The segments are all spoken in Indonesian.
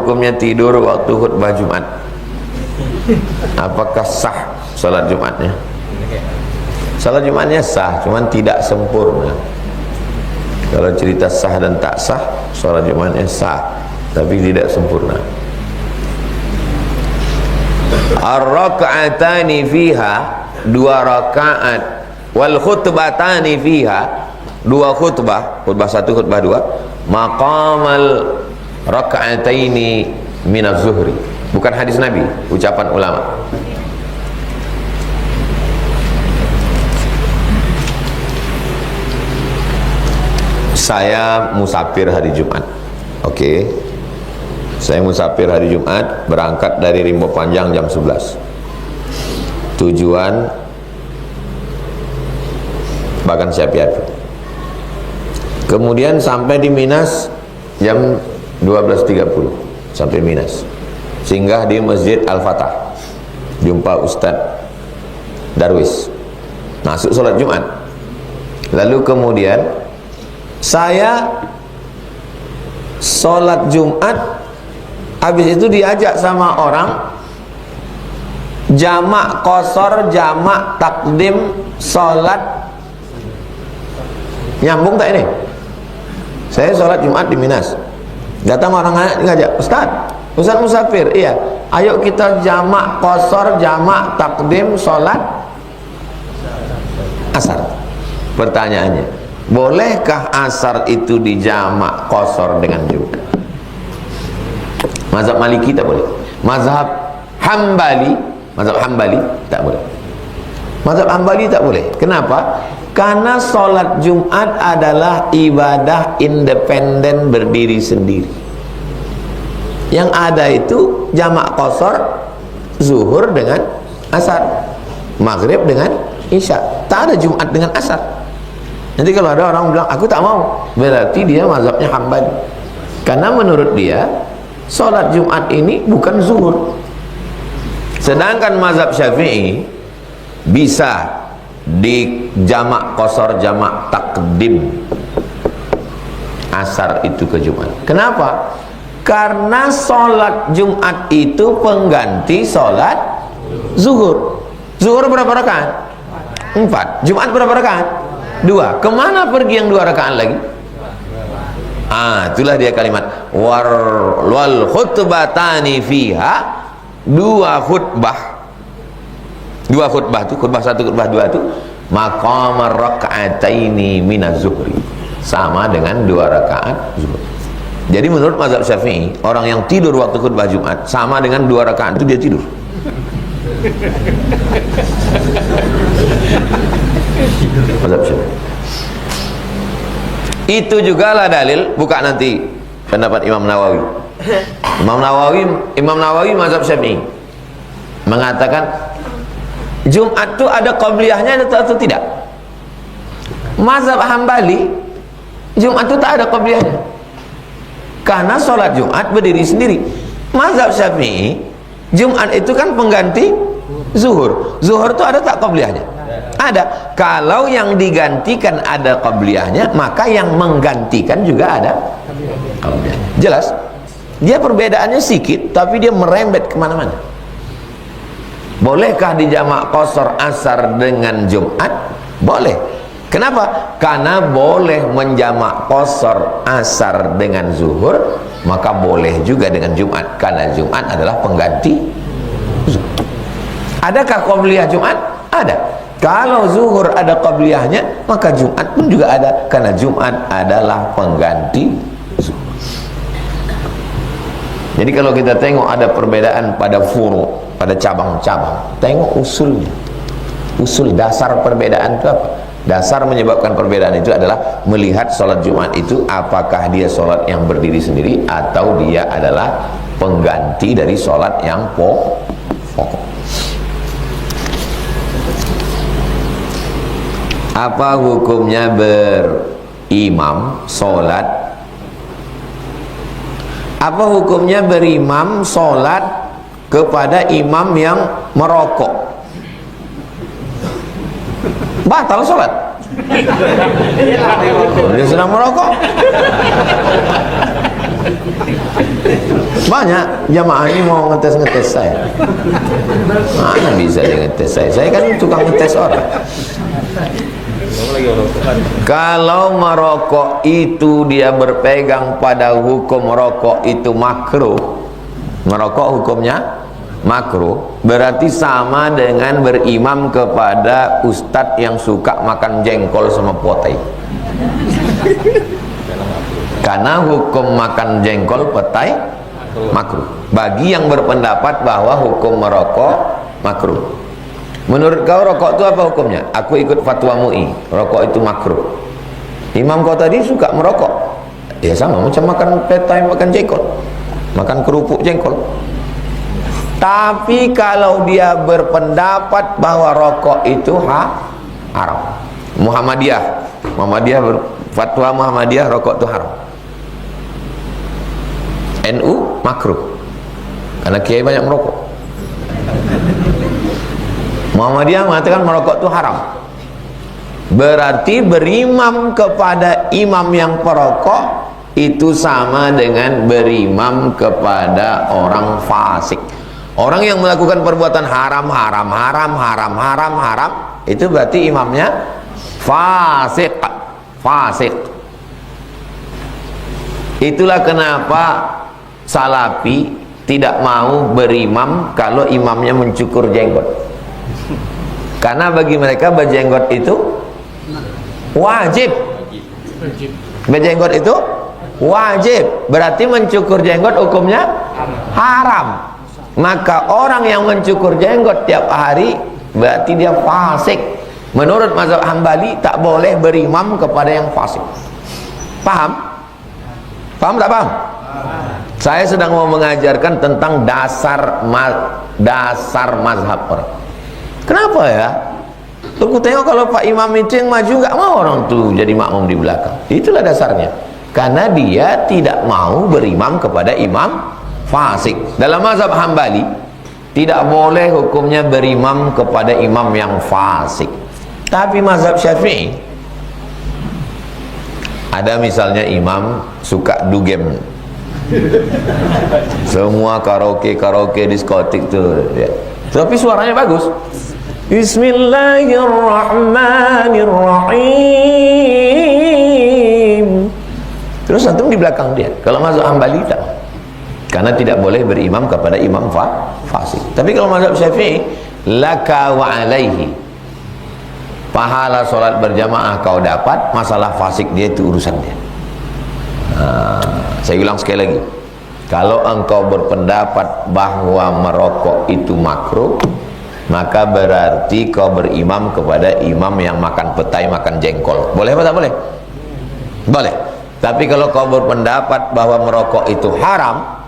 hukumnya tidur waktu khutbah Jumat? Apakah sah salat Jumatnya? Salat Jumatnya sah, cuman tidak sempurna. Kalau cerita sah dan tak sah, salat Jumatnya sah, tapi tidak sempurna. Ar-raka'atani fiha, 2 rakaat, wal khutbatani fiha, 2 khutbah, khutbah 1, khutbah 2, maqamal raka'ataini minaz zuhri. Bukan hadis Nabi, ucapan ulama. Saya musafir hari Jumat. Oke. Saya musafir hari Jumat, berangkat dari Rimbo Panjang jam 11. Tujuan Bagan Siapi-Api. Kemudian sampai di Minas jam 12.30. Sampai Minas. Singgah di Masjid Al-Fatah. Jumpa Ustadz Darwis. Masuk sholat Jumat. Lalu kemudian saya sholat Jumat, habis itu diajak sama orang jamak qasar, jamak takdim sholat. Nyambung tak ini? Saya sholat Jumat di Minas, datang orang ngajak, Ustaz musafir, iya, ayo kita jamak qasar, jamak takdim sholat asar. Pertanyaannya, bolehkah asar itu dijamak qasar dengan Jumat? Mazhab Maliki tak boleh. Mazhab Hambali tak boleh. Mazhab Hambali tak boleh. Kenapa? Karena sholat Jumat adalah ibadah independen berdiri sendiri. Yang ada itu jamak qasar, zuhur dengan asar, maghrib dengan isya. Tak ada Jumat dengan asar. Nanti kalau ada orang bilang aku tak mau, berarti dia mazhabnya Hambali. Karena menurut dia sholat Jumat ini bukan zuhur. Sedangkan mazhab Syafi'i bisa di jamak qasar, jamak takdim asar itu ke Jumat. Kenapa? Karena sholat Jumat itu pengganti sholat zuhur. Zuhur berapa rakaat? 4. Jumat berapa rakaat? 2. Kemana pergi yang 2 rakaat lagi? Itulah dia kalimat wal khutbatani fiha, 2 khutbah. 2 khutbah itu, khutbah 1, khutbah 2 itu maqamar raka'ataini minaz zuhri, sama dengan 2 rakaat zuhur. Jadi menurut mazhab Syafi'i, orang yang tidur waktu khutbah Jumat sama dengan 2 rakaat itu dia tidur. Mazhab Syafi'i. Itu juga lah dalil, buka nanti pendapat Imam Nawawi. Imam Nawawi mazhab Syafi'i mengatakan Jumat itu ada qabliyahnya atau tidak? Mazhab Hambali, Jumat itu tak ada qabliyahnya. Karena sholat Jumat berdiri sendiri. Mazhab Syafi'i, Jumat itu kan pengganti zuhur. Zuhur itu ada tak qabliyahnya? Ada. Kalau yang digantikan ada qabliyahnya, maka yang menggantikan juga ada qabliyahnya. Jelas? Dia perbedaannya sedikit, tapi dia merembet kemana-mana. Bolehkah dijamak qasar asar dengan Jumat? Boleh. Kenapa? Karena boleh menjamak qasar asar dengan zuhur, maka boleh juga dengan Jumat, karena Jumat adalah pengganti zuhur. Adakah qabliyah Jumat? Ada. Kalau zuhur ada qabliyahnya, maka Jumat pun juga ada, karena Jumat adalah pengganti zuhur. Jadi kalau kita tengok ada perbedaan pada furu', pada cabang-cabang, tengok usulnya. Usul dasar perbedaan itu apa? Dasar menyebabkan perbedaan itu adalah melihat sholat Jumat itu apakah dia sholat yang berdiri sendiri atau dia adalah pengganti dari sholat yang pokok. Apa hukumnya berimam sholat? Apa hukumnya berimam sholat kepada imam yang merokok? Batal sholat. Dia sedang merokok. Banyak jamaah ini mau ngetes saya. Mana bisa dia ngetes saya? Saya kan tukang ngetes orang. Kalau merokok itu dia berpegang pada hukum rokok itu makruh, merokok hukumnya makruh, berarti sama dengan berimam kepada ustadz yang suka makan jengkol sama potai. Karena hukum makan jengkol petai makruh bagi yang berpendapat bahwa hukum merokok makruh. Menurut kau rokok itu apa hukumnya? Aku ikut fatwa MUI, rokok itu makruh. Imam kau tadi suka merokok, ya sama macam makan petai, makan jengkol, makan kerupuk jengkol. Tapi kalau dia berpendapat bahwa rokok itu haram, Muhammadiyah fatwa Muhammadiyah rokok itu haram. NU makruh karena kiai banyak merokok. Muhammadiyah mengatakan merokok itu haram. Berarti berimam kepada imam yang perokok itu sama dengan berimam kepada orang fasik. Orang yang melakukan perbuatan haram itu berarti imamnya fasik. Itulah kenapa Salafi tidak mau berimam kalau imamnya mencukur jenggot, karena bagi mereka berjenggot itu wajib. Berjenggot itu wajib, berarti mencukur jenggot hukumnya haram. Maka orang yang mencukur jenggot tiap hari berarti dia fasik. Menurut mazhab Hambali tak boleh berimam kepada yang fasik. Paham? Paham tak paham? Saya sedang mau mengajarkan tentang dasar mazhab orang. Kenapa ya? Aku tengok kalau Pak Imam itu yang maju, nggak mau orang tuh jadi makmum di belakang. Itulah dasarnya. Karena dia tidak mau berimam kepada imam fasik. Dalam mazhab Hambali tidak boleh hukumnya berimam kepada imam yang fasik. Tapi mazhab Syafi'i ada misalnya imam suka dugem. Semua karaoke diskotik tuh ya. Tapi suaranya bagus. Bismillahirrahmanirrahim. Terus antum di belakang dia. Kalau mazhab Hambali tak, karena tidak boleh berimam kepada imam fasik. Tapi kalau mazhab Syafi'i, laka wa alaihi, pahala solat berjamaah kau dapat, masalah fasik dia itu urusan dia. Saya ulang sekali lagi, kalau engkau berpendapat bahwa merokok itu makruh, maka berarti kau berimam kepada imam yang makan petai, makan jengkol. Boleh apa tak boleh? Boleh. Tapi kalau kau berpendapat bahwa merokok itu haram,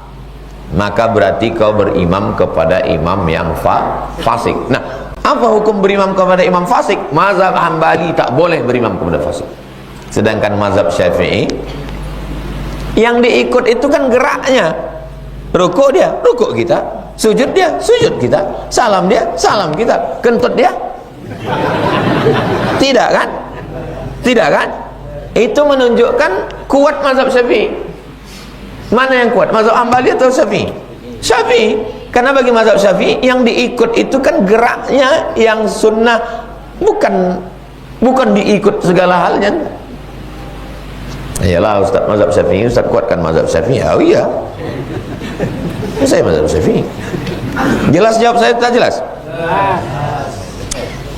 maka berarti kau berimam kepada imam yang fasik. Nah, apa hukum berimam kepada imam fasik? Mazhab Hambali tak boleh berimam kepada fasik. Sedangkan mazhab Syafi'i, yang diikut itu kan geraknya. Rukuk dia, rukuk kita. Sujud dia, sujud kita. Salam dia, salam kita. Kentut dia, tidak kan? Tidak kan? Itu menunjukkan kuat mazhab Syafi'i. Mana yang kuat? Mazhab Hambali atau Syafi'i? Syafi'i. Karena bagi mazhab Syafi'i yang diikut itu kan geraknya yang sunnah, bukan diikut segala halnya. Iyalah Ustaz mazhab Syafi'i, Ustaz kuatkan mazhab Syafi'i. Oh iya, saya mazhab Syafi'i. Jelas jawab saya tak jelas?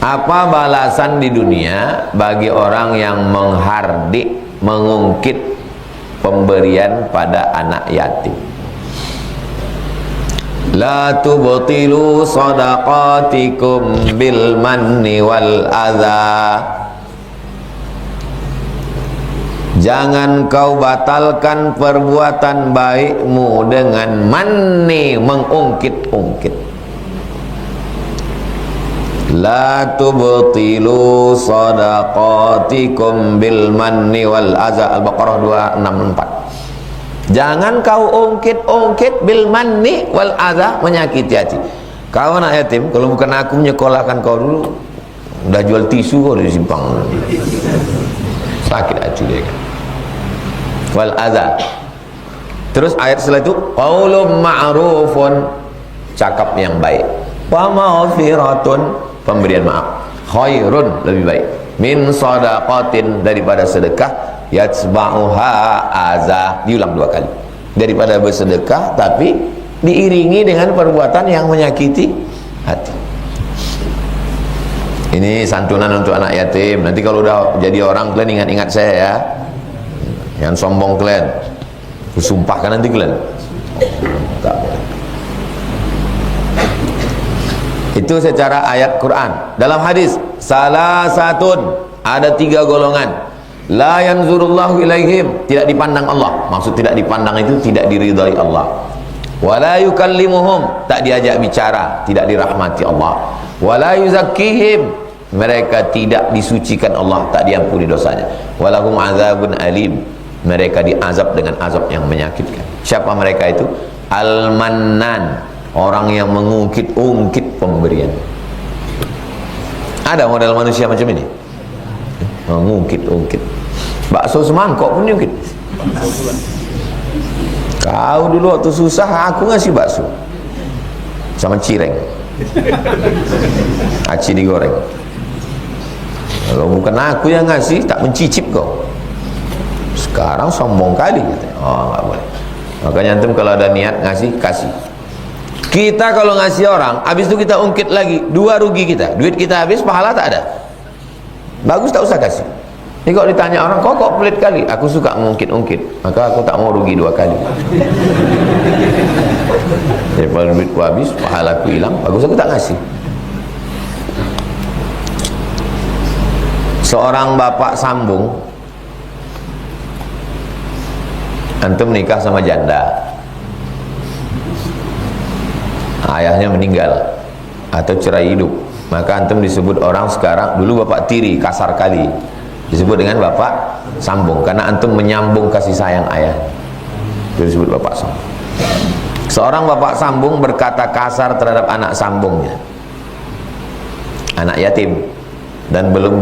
Apa balasan di dunia bagi orang yang menghardik, mengungkit pemberian pada anak yatim? La tubtilu sadaqatikum bil manni wal adha. Jangan kau batalkan perbuatan baikmu dengan manni, mengungkit-ungkit. La tubtilu sadaqatikum bil manni wal adha. Al-Baqarah 264. Jangan kau ungkit-ungkit bil manni wal adha, menyakiti hati. Kau anak yatim, kalau bukan aku menyekolahkan kau dulu, udah jual tisu kau di simpang. Sakit hati dia kan. Wal adha, Terus ayat setelah itu qaulun ma'rufun, cakap yang baik, wa maghfiratun, pemberian maaf, khairun, lebih baik, min shadaqatin, daripada sedekah, yatsba'uha azah, diulang 2 kali, daripada bersedekah tapi diiringi dengan perbuatan yang menyakiti hati. Ini santunan untuk anak yatim. Nanti kalau udah jadi orang, kalian ingat-ingat saya ya, yang sombong kalian, kusumpahkan nanti kalian. Itu secara ayat Quran. Dalam hadis, salah satun, ada 3 golongan, la yanzurullahu ilaihim, tidak dipandang Allah. Maksud tidak dipandang itu tidak diridhai Allah. Wala yukallimuhum, tak diajak bicara, tidak dirahmati Allah. Wala yuzakkihim, mereka tidak disucikan Allah, tak diampuni dosanya. Walahum azabun alim, mereka diazab dengan azab yang menyakitkan. Siapa mereka itu? Al-Mannan, orang yang mengungkit-ungkit pemberian. Ada model manusia macam ini, mengungkit-ungkit. Bakso semangkok pun diungkit. Kau dulu waktu susah aku ngasih bakso sama cireng, aci digoreng. Kalau bukan aku yang ngasih, tak mencicip kau. Sekarang sombong kali katanya. Oh, nggak boleh. Makanya antum kalau ada niat ngasih, kasih. Kita kalau ngasih orang, habis itu kita ungkit lagi, 2 rugi kita. Duit kita habis, pahala tak ada. Bagus tak usah kasih. Ini kalau ditanya orang, kok pelit kali? Aku suka mengungkit-ungkit, maka aku tak mau rugi 2 kali. Daripada duitku habis, pahala aku hilang, bagus aku tak ngasih. Seorang bapak sambung, antum nikah sama janda, ayahnya meninggal atau cerai hidup, maka antum disebut orang sekarang, dulu bapak tiri, kasar kali, disebut dengan bapak sambung, karena antum menyambung kasih sayang ayah, itu disebut bapak sambung. Seorang bapak sambung berkata kasar terhadap anak sambungnya, anak yatim dan belum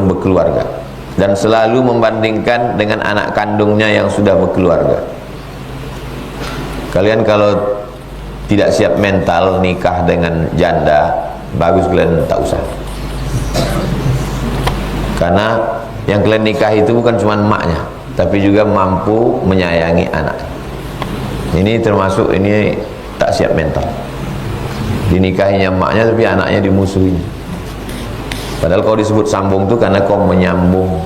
berkeluarga, dan selalu membandingkan dengan anak kandungnya yang sudah berkeluarga. Kalian kalau tidak siap mental nikah dengan janda, bagus kalian tak usah. Karena yang kalian nikah itu bukan cuma emaknya, tapi juga mampu menyayangi anak. Ini termasuk, ini tak siap mental. Dinikahinya emaknya tapi anaknya dimusuhi. Padahal kau disebut sambung itu karena kau menyambung.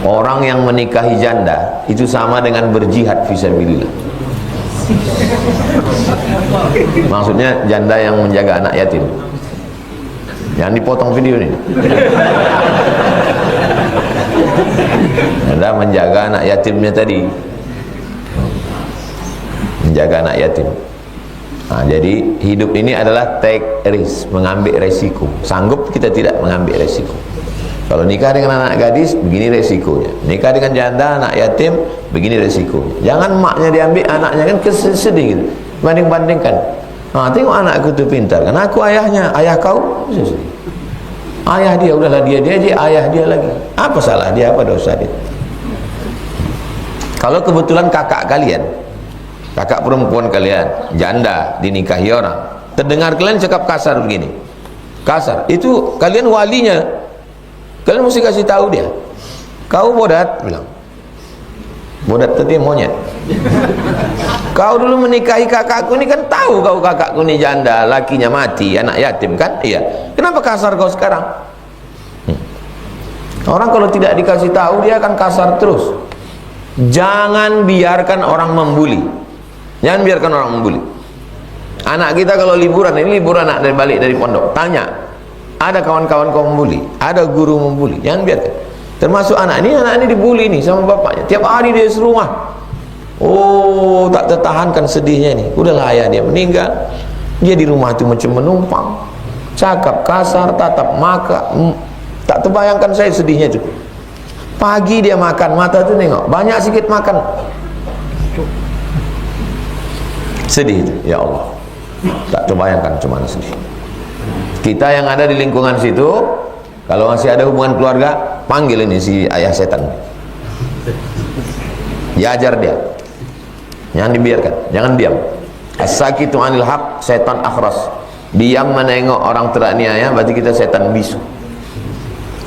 Orang yang menikahi janda itu sama dengan berjihad fisabilillah. Maksudnya janda yang menjaga anak yatim. Jangan dipotong video ini. Janda menjaga anak yatimnya tadi, menjaga anak yatim. Nah, jadi hidup ini adalah take risk, mengambil resiko. Sanggup kita tidak mengambil resiko. Kalau nikah dengan anak gadis, begini resikonya. Nikah dengan janda, anak yatim, begini resikonya. Jangan maknya diambil, anaknya kan sedih gitu. Banding-bandingkan. Nah, tengok anakku tu pintar, kan aku ayahnya, ayah kau sedih. Ayah dia, udahlah dia aja, ayah dia lagi. Apa salah dia, apa dosa dia? Kalau kebetulan kakak kalian, kakak perempuan kalian, janda, dinikahi orang, terdengar kalian cakap kasar begini, kasar, itu kalian walinya, kalian mesti kasih tahu dia, kau bodat, bilang, bodat tadi monyet. Kau dulu menikahi kakakku ini, kan tahu kau kakakku ini janda, lakinya mati, anak yatim kan, iya, kenapa kasar kau sekarang? Orang kalau tidak dikasih tahu, dia akan kasar terus. Jangan biarkan orang membuli. Jangan biarkan orang membuli. Anak kita kalau liburan, ini liburan anak dari balik dari pondok, tanya, ada kawan-kawan kau membuli, ada guru membuli, jangan biarkan. Termasuk anak ini dibuli nih sama bapaknya, tiap hari dia serumah. Oh, tak tertahankan sedihnya nih. Udahlah, ayah dia meninggal, dia di rumah itu macam menumpang, cakap kasar, tatap maka, tak terbayangkan saya sedihnya itu. Pagi dia makan, mata tuh nengok, banyak sikit makan, sedih itu, ya Allah, tak terbayangkan cuma sedih. Kita yang ada di lingkungan situ, kalau masih ada hubungan keluarga, panggil ini si ayah setan. Diajar dia, jangan dibiarkan, jangan diam. As-sakitu anil haq setan akhras. Diam menengok orang teraniaya berarti kita setan bisu.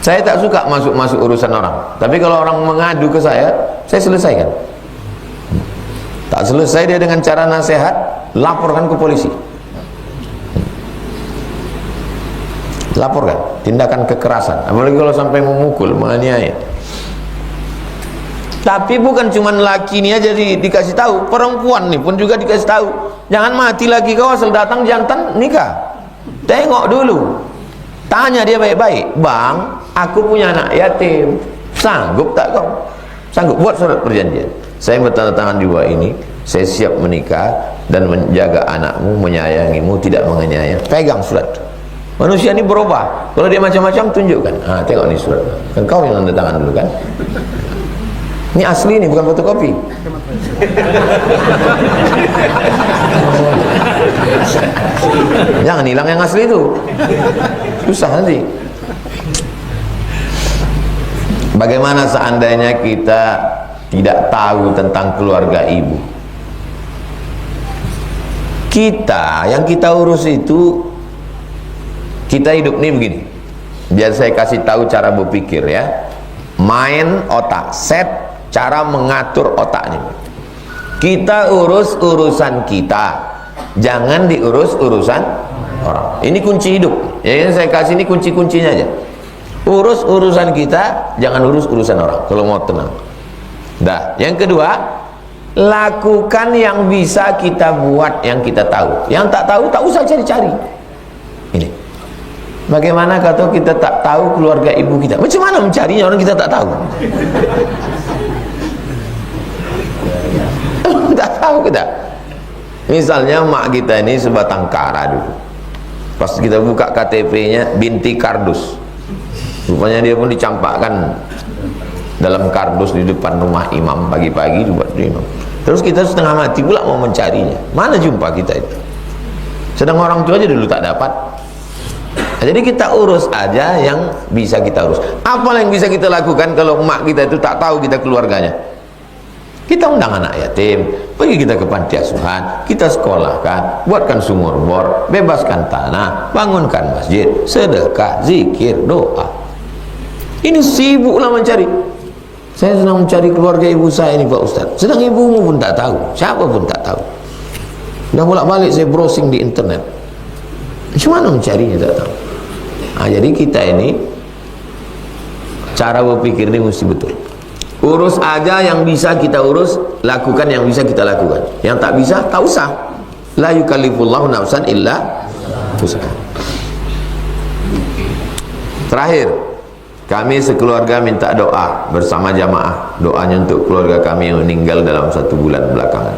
Saya tak suka masuk urusan orang, tapi kalau orang mengadu ke saya selesaikan. Tak selesai dia dengan cara nasihat, laporkan ke polisi. Laporkan tindakan kekerasan, apalagi kalau sampai memukul, menganiaya. Tapi bukan cuma laki ini aja dikasih tahu, perempuan nih pun juga dikasih tahu. Jangan mati lagi kau asal datang jantan nikah. Tengok dulu, tanya dia baik-baik. Bang, aku punya anak yatim, sanggup tak kau? Sanggup, buat surat perjanjian. Saya bertanda tangan di bawah ini, saya siap menikah dan menjaga anakmu, menyayangimu, tidak menganiaya. Pegang surat. Manusia ini berubah. Kalau dia macam-macam tunjukkan. Tengok nih surat. Kan kau yang tanda tangan dulu kan? Ini asli nih, bukan fotokopi. Jangan hilang yang asli itu. Susah nanti. Bagaimana seandainya kita tidak tahu tentang keluarga ibu? Kita, yang kita urus itu, kita hidup nih begini. Biar saya kasih tahu cara berpikir ya. Main otak, set cara mengatur otaknya. Kita urus urusan kita, jangan diurus urusan orang. Ini kunci hidup. Ya, yang saya kasih ini kunci-kuncinya aja. Urus urusan kita, jangan urus urusan orang. Kalau mau tenang. Dah. Yang kedua, lakukan yang bisa kita buat, yang kita tahu. Yang tak tahu, tak usah cari-cari. Ini. Bagaimana kalau kita tak tahu keluarga ibu kita? Macam mana mencarinya orang kita tak tahu? Tak tahu kita. Misalnya mak kita ini sebatang kara dulu. Pas kita buka KTP-nya binti kardus. Rupanya dia pun dicampakkan dalam kardus di depan rumah imam pagi-pagi buat imam. Terus kita setengah mati pula mau mencarinya. Mana jumpa kita itu? Sedang orang tua aja dulu tak dapat. Jadi kita urus aja yang bisa kita urus. Apa yang bisa kita lakukan kalau emak kita itu tak tahu kita keluarganya? Kita undang anak yatim, pergi kita ke panti asuhan, kita sekolahkan, buatkan sumur bor, bebaskan tanah, bangunkan masjid, sedekah, zikir, doa. Ini sibuklah mencari. Saya sedang mencari keluarga ibu saya ini Pak Ustaz. Sedang ibumu pun tak tahu, siapa pun tak tahu. Dah bolak-balik saya browsing di internet. Macam mana mencarinya tak tahu. Jadi kita ini cara berpikir ini mesti betul. Urus aja yang bisa kita urus, lakukan yang bisa kita lakukan. Yang tak bisa, tak usah. La yukallifullahu nafsan illa wus'aha. Terakhir, kami sekeluarga minta doa bersama jamaah. Doanya untuk keluarga kami yang meninggal dalam 1 bulan belakangan.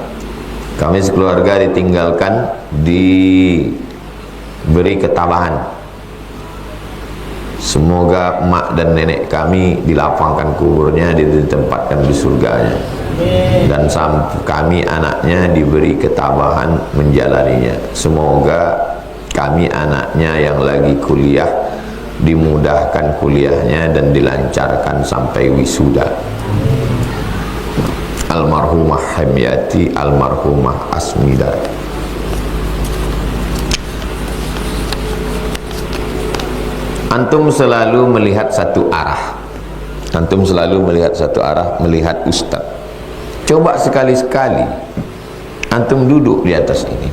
Kami sekeluarga ditinggalkan, diberi ketabahan. Semoga emak dan nenek kami dilapangkan kuburnya, ditempatkan di surganya, dan kami anaknya diberi ketabahan menjalaninya. Semoga kami anaknya yang lagi kuliah dimudahkan kuliahnya dan dilancarkan sampai wisuda. Almarhumah Hamiyati, almarhumah Asmida. Antum selalu melihat satu arah. Antum selalu melihat satu arah, melihat ustaz. Coba sekali-sekali antum duduk di atas ini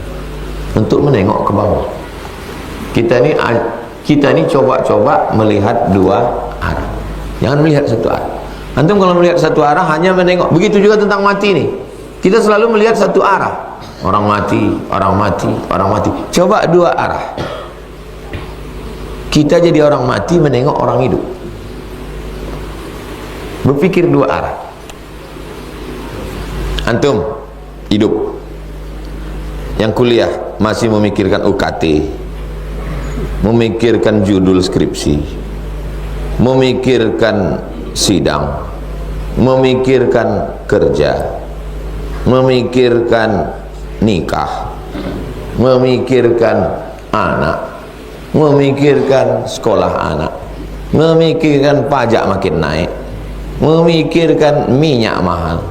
untuk menengok ke bawah. Kita ini coba-coba melihat 2 arah. Jangan melihat satu arah. Antum kalau melihat satu arah hanya menengok. Begitu juga tentang mati nih. Kita selalu melihat satu arah. Orang mati, orang mati, orang mati. Coba 2 arah. Kita jadi orang mati menengok orang hidup. Berpikir 2 arah. Antum hidup, yang kuliah masih memikirkan UKT, memikirkan judul skripsi, memikirkan sidang, memikirkan kerja, memikirkan nikah, memikirkan anak, memikirkan sekolah anak, memikirkan pajak makin naik, memikirkan minyak mahal,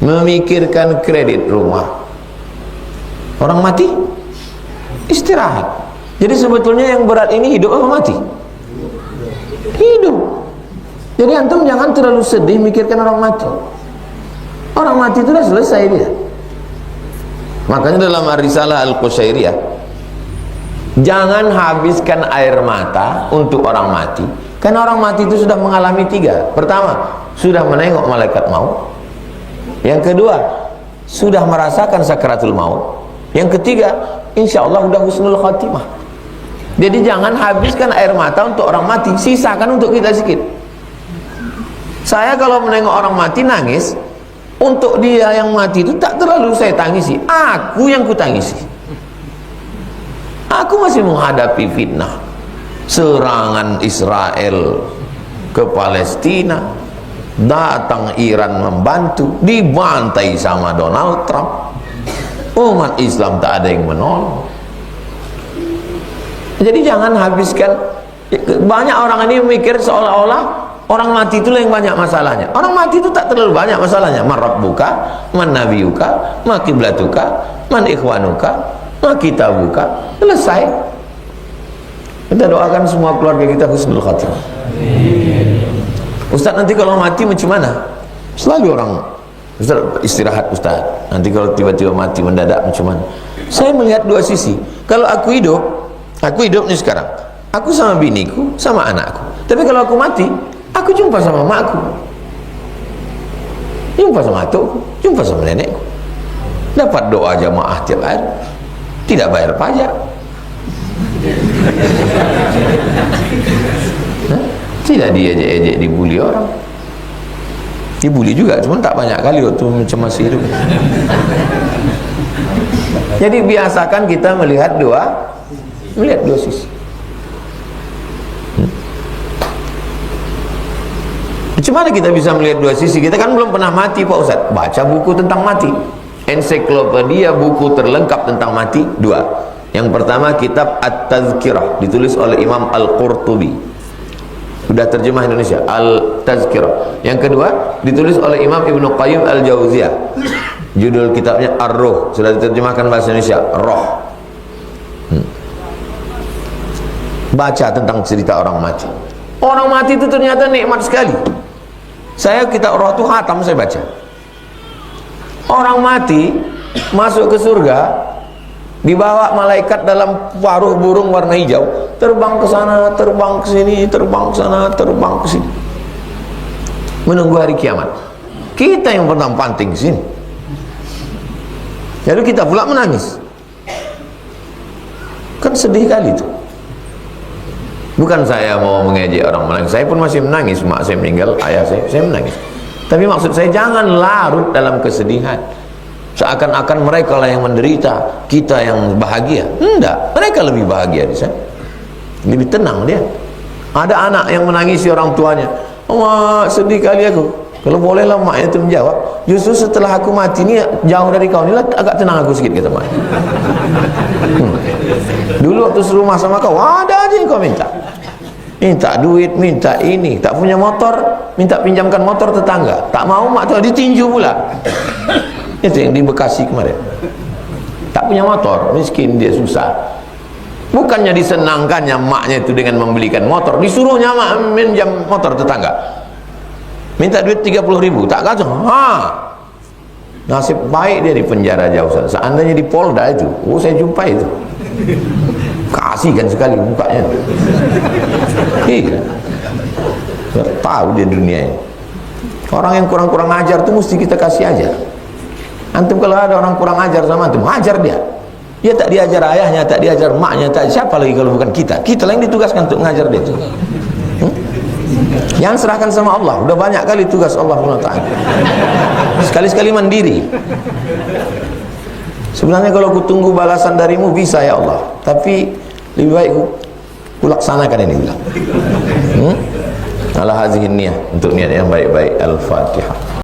memikirkan kredit rumah. Orang mati istirahat. Jadi sebetulnya yang berat ini hidup apa mati? Hidup. Jadi antum jangan terlalu sedih mikirkan orang mati. Orang mati itu sudah selesai dia. Makanya dalam Risalah Al-Qushairiyah, jangan habiskan air mata untuk orang mati, karena orang mati itu sudah mengalami 3. Pertama, sudah menengok malaikat maut. Yang kedua, sudah merasakan sakaratul maut. Yang ketiga, insya Allah sudah husnul khatimah. Jadi jangan habiskan air mata untuk orang mati, sisakan untuk kita sedikit. Saya kalau menengok orang mati nangis, untuk dia yang mati itu tak terlalu saya tangisi, aku yang kutangisi. Aku masih menghadapi fitnah serangan Israel ke Palestina, datang Iran membantu, dibantai sama Donald Trump, umat Islam tak ada yang menolong. Jadi jangan habiskan. Banyak orang ini mikir seolah-olah orang mati itulah yang banyak masalahnya. Orang mati itu tak terlalu banyak masalahnya. Man rabbuka, man nabiyuka, ma kiblatuka, man ikhwanuka, ma kitabuka. Selesai. Kita doakan semua keluarga kita husnul khatimah. Ustaz, nanti kalau mati macam mana? Selalu orang, Ustaz, istirahat Ustaz, nanti kalau tiba-tiba mati mendadak macam mana? Saya melihat dua sisi. Kalau aku hidup nih sekarang, aku sama biniku, sama anakku. Tapi kalau aku mati, aku jumpa sama makku, jumpa sama atukku, jumpa sama nenekku, dapat doa jamaah tiap hari, tidak bayar pajak. Tidak diejek-ejek, dibuli orang. Dibuli juga, cuma tak banyak kali waktu macam masih hidup. Jadi biasakan kita melihat dua sisi. Macam mana kita bisa melihat dua sisi? Kita kan belum pernah mati Pak Ustaz. Baca buku tentang mati, ensiklopedia buku terlengkap tentang mati 2. Yang pertama kitab At-Tazkirah, ditulis oleh Imam Al-Qurtubi, sudah terjemah Indonesia, Al-Tazkirah. Yang kedua ditulis oleh Imam Ibnu Qayyim Al-Jauziyah, judul kitabnya Ar-Ruh, sudah diterjemahkan bahasa Indonesia, Roh. Baca tentang cerita orang mati. Orang mati itu ternyata nikmat sekali. Saya kitab Roh itu hatam saya baca. Orang mati masuk ke surga, dibawa malaikat dalam paruh burung warna hijau, terbang ke sana, terbang ke sini, terbang ke sana, terbang ke sini, menunggu hari kiamat. Kita yang pernah panting ke sini. Lalu kita pula menangis. Kan sedih kali itu. Bukan saya mau mengejek orang menangis, saya pun masih menangis. Mak saya meninggal, ayah saya menangis. Tapi maksud saya jangan larut dalam kesedihan, seakan-akan mereka lah yang menderita, kita yang bahagia. Enggak, mereka lebih bahagia di sana, lebih tenang dia. Ada anak yang menangisi orang tuanya, "Mak, sedih kali aku." Kalau bolehlah maknya itu menjawab, "Justru setelah aku mati ni jauh dari kau ni lah agak tenang aku sikit," kata mak. Dulu waktu serumah sama kau ada aja yang kau minta duit, minta ini, tak punya motor, minta pinjamkan motor tetangga, tak mau mak tu ditinju pula. Itu yang di Bekasi kemarin, tak punya motor, miskin dia, susah. Bukannya disenangkannya maknya itu dengan membelikan motor, disuruhnya mak minjam motor tetangga, minta duit 30.000, tak kacau. Nasib baik dia di penjara jauh sana. Seandainya di Polda itu, saya jumpa itu, kasihkan sekali mukanya. Iya, tahu dia dunia ini. Orang yang kurang-kurang ajar itu mesti kita kasih ajar. Antum kalau ada orang kurang ajar sama antum, ajar dia. Dia tak diajar ayahnya, tak diajar maknya, tak siapa lagi kalau bukan kita. Kita yang ditugaskan untuk mengajar dia itu. Yang serahkan sama Allah. Udah banyak kali tugas Allah SWT. Sekali-sekali mandiri. Sebenarnya kalau aku tunggu balasan darimu bisa ya Allah, tapi lebih baik ku laksanakan ini bilang. Ala hazihin niyah, untuk niat yang baik-baik. Al-Fatihah.